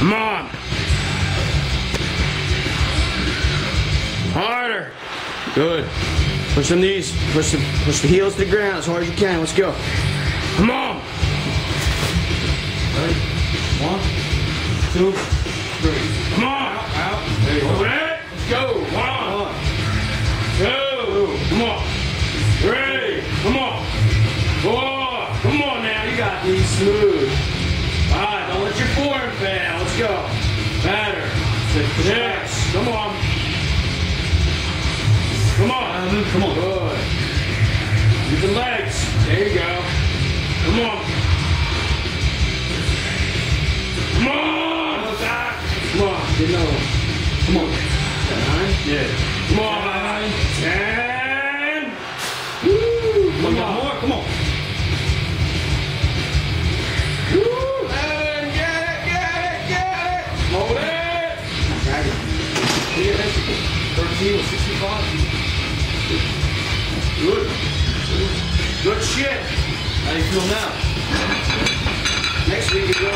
Come on. Harder. Good. Push the knees. Push the heels to the ground as hard as you can. Let's go. Come on. Ready? 1, 2, 3. Come on. Out. There you go. Let's go. 1, 2. Come on. 3. Come on. 4. Come on now. You got these smooth. Alright, don't let your form fail. Let's go. Better. 6. Come on. Come on. Come on. Good. Use the legs. There you go. Come on. Come on. Back. Come on. Get another one. Come on. 9. Yeah. Come on. 10. Woo. Come on. More. Come on. Woo. 11. Get it. Hold it. Drag it. 13 with 65. Good. Good shit. How do you feel now? Next week you go